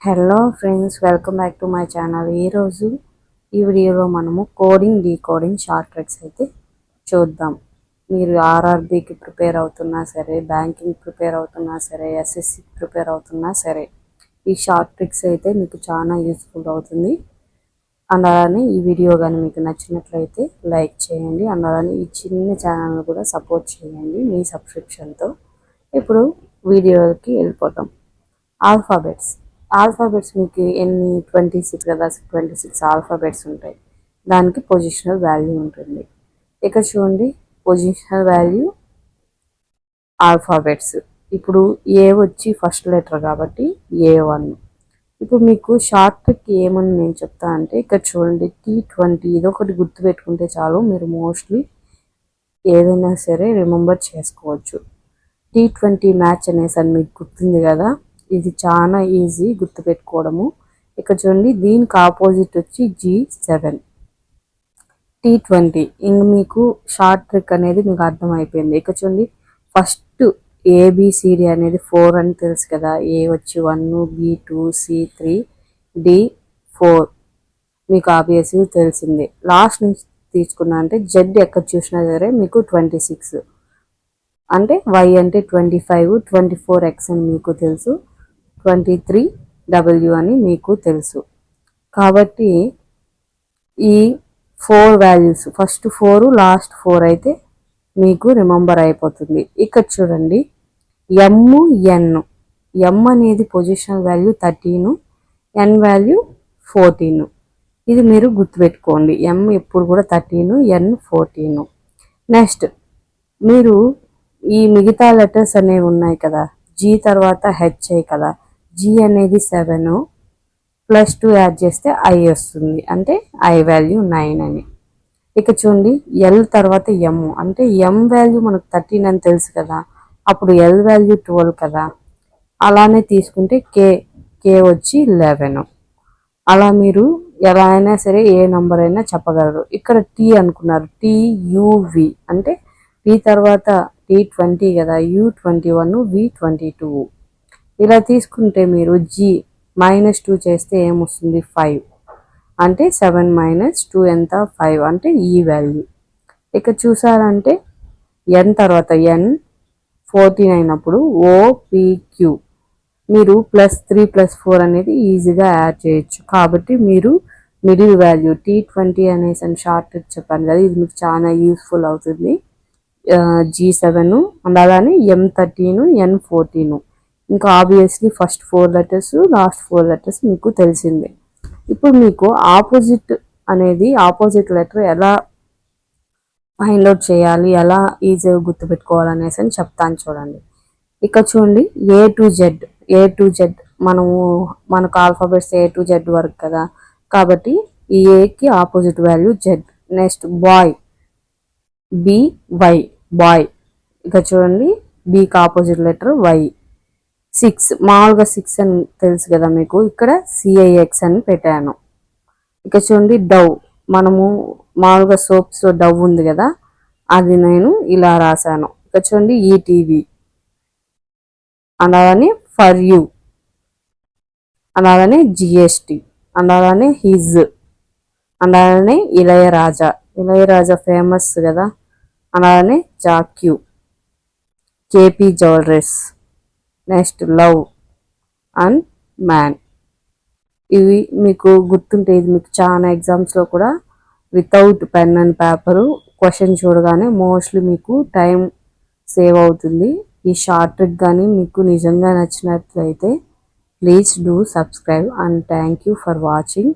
Hello friends, welcome back to my channel. ఈరోజు ఈ వీడియోలో మనము కోడింగ్ డీకోడింగ్ షార్ట్ ట్రిక్స్ అయితే చూద్దాం. మీరు ఆర్ఆర్బీకి ప్రిపేర్ అవుతున్నా సరే, బ్యాంకింగ్ ప్రిపేర్ అవుతున్నా సరే, ఎస్ఎస్సికి ప్రిపేర్ అవుతున్నా సరే, ఈ షార్ట్ ట్రిక్స్ అయితే మీకు చాలా యూస్ఫుల్ అవుతుంది. అండ్ అలానే ఈ వీడియో కానీ మీకు నచ్చినట్లయితే లైక్ చేయండి. అండ్ అలానే ఈ చిన్న ఛానల్ని కూడా సపోర్ట్ చేయండి మీ సబ్స్క్రిప్షన్తో. ఇప్పుడు వీడియోకి వెళ్ళిపోతాం. ఆల్ఫాబెట్స్ మీకు ఎన్ని 26 కదా, 26 ఆల్ఫాబెట్స్ ఉంటాయి. దానికి పొజిషనల్ వాల్యూ ఉంటుంది. ఇక్కడ చూడండి, పొజిషనల్ వాల్యూ ఆల్ఫాబెట్స్. ఇప్పుడు ఏ వచ్చి ఫస్ట్ లెటర్ కాబట్టి A1. ఇప్పుడు మీకు షార్ట్ ట్రిక్ ఏమని నేను చెప్తా అంటే, ఇక్కడ చూడండి T20, ఇదొకటి గుర్తుపెట్టుకుంటే చాలు, మీరు మోస్ట్లీ ఏదైనా సరే రిమెంబర్ చేసుకోవచ్చు. T20 మ్యాచ్ అనేసి మీకు గుర్తుంది కదా, ఇది చాలా ఈజీ గుర్తుపెట్టుకోవడము. ఇక్కడ చూడండి, దీనికి ఆపోజిట్ వచ్చి G7. T20 ఇంక మీకు షార్ట్ ట్రిక్ అనేది మీకు అర్థమైపోయింది. ఇక్కడ చూడండి, ఫస్ట్ ABCD అనేది 4 అని తెలుసు కదా. A వచ్చి 1, B 2, C 3, D 4 మీకు ఆబ్వియస్లీ తెలిసిందే. లాస్ట్ నుంచి తీసుకున్నా అంటే Z ఎక్కడ చూసినా సరే మీకు 26 అంటే, Y అంటే 25, 24X అని మీకు తెలుసు, 23W అని మీకు తెలుసు. కాబట్టి ఈ 4 వాల్యూస్, ఫస్ట్ 4 లాస్ట్ 4 అయితే మీకు రిమెంబర్ అయిపోతుంది. ఇక్కడ చూడండి, M అనేది పొజిషనల్ వాల్యూ 13, N వాల్యూ 14. ఇది మీరు గుర్తుపెట్టుకోండి. M ఎప్పుడు కూడా 13, N 14. నెక్స్ట్ మీరు ఈ మిగతా లెటర్స్ అనేవి ఉన్నాయి కదా, G తర్వాత H కదా, G అనేది 7 ప్లస్ 2 యాడ్ చేస్తే I వస్తుంది, అంటే I వాల్యూ 9 అని. ఇక చూడండి, L తర్వాత M అంటే M వాల్యూ మనకు 13 అని తెలుసు కదా, అప్పుడు L వాల్యూ 12 కదా. అలానే తీసుకుంటే K వచ్చి 11. అలా మీరు ఎలా అయినా సరే ఏ నంబర్ అయినా చెప్పగలరు. ఇక్కడ T అనుకున్నారు, TUV అంటే T తర్వాత T20 కదా, U21, V22. ఇలా తీసుకుంటే మీరు G -2 చేస్తే ఏమొస్తుంది, 5. అంటే 7 - 2 ఎంత, 5, అంటే ఈ వాల్యూ. ఇక్కడ చూసారంటే N తర్వాత N 14 అయినప్పుడు OPQ. మీరు +3 + 4 అనేది ఈజీగా యాడ్ చేయొచ్చు. కాబట్టి మీరు మిడిల్ వాల్యూ T20 అనేసి అని షార్ట్ ట్రిక్ చెప్పాను కదా, ఇది మీకు చాలా యూస్ఫుల్ అవుతుంది. G7 అండ్ అలానే M13, N14. ఇంకా obviously first 4 letters, last 4 letters మీకు తెలిసిందే. ఇప్పుడు మీకు ఆపోజిట్ లెటర్ ఎలా ఫైండ్ అవుట్ చేయాలి, ఎలా ఈజీగా గుర్తుపెట్టుకోవాలనేసి అని చెప్తాను చూడండి. ఇక్కడ చూడండి, A to Z మనకు ఆల్ఫాబెట్స్ A to Z వరకు కదా, కాబట్టి ఈ ఏకి opposite value Z. Next boy. ఇక చూడండి, బీకి ఆపోజిట్ లెటర్ Y. 6 మామూలుగా 6 అని తెలుసు కదా మీకు, ఇక్కడ CIX అని పెట్టాను. ఇక చూడండి, డవ్, మనము మామూలుగా సోప్స్ డవ్ ఉంది కదా, అది నేను ఇలా రాశాను. ఇక చూడండి, ETV, అలానే ఫర్ యూ, అలానే GST, అలానే హిజ్, అలానే ఇళయరాజా ఫేమస్ కదా, అలానే జాక్యూ, KP jewelleries. Next love and man. ఇవి మీకు గుర్తుంటే, ఇది మీకు చాలా ఎగ్జామ్స్లో కూడా without pen and paper question చూడగానే మోస్ట్లీ మీకు టైం సేవ్ అవుతుంది. ఈ షార్ట్ ట్రిక్ కానీ మీకు నిజంగా నచ్చినట్లయితే please do subscribe and thank you for watching.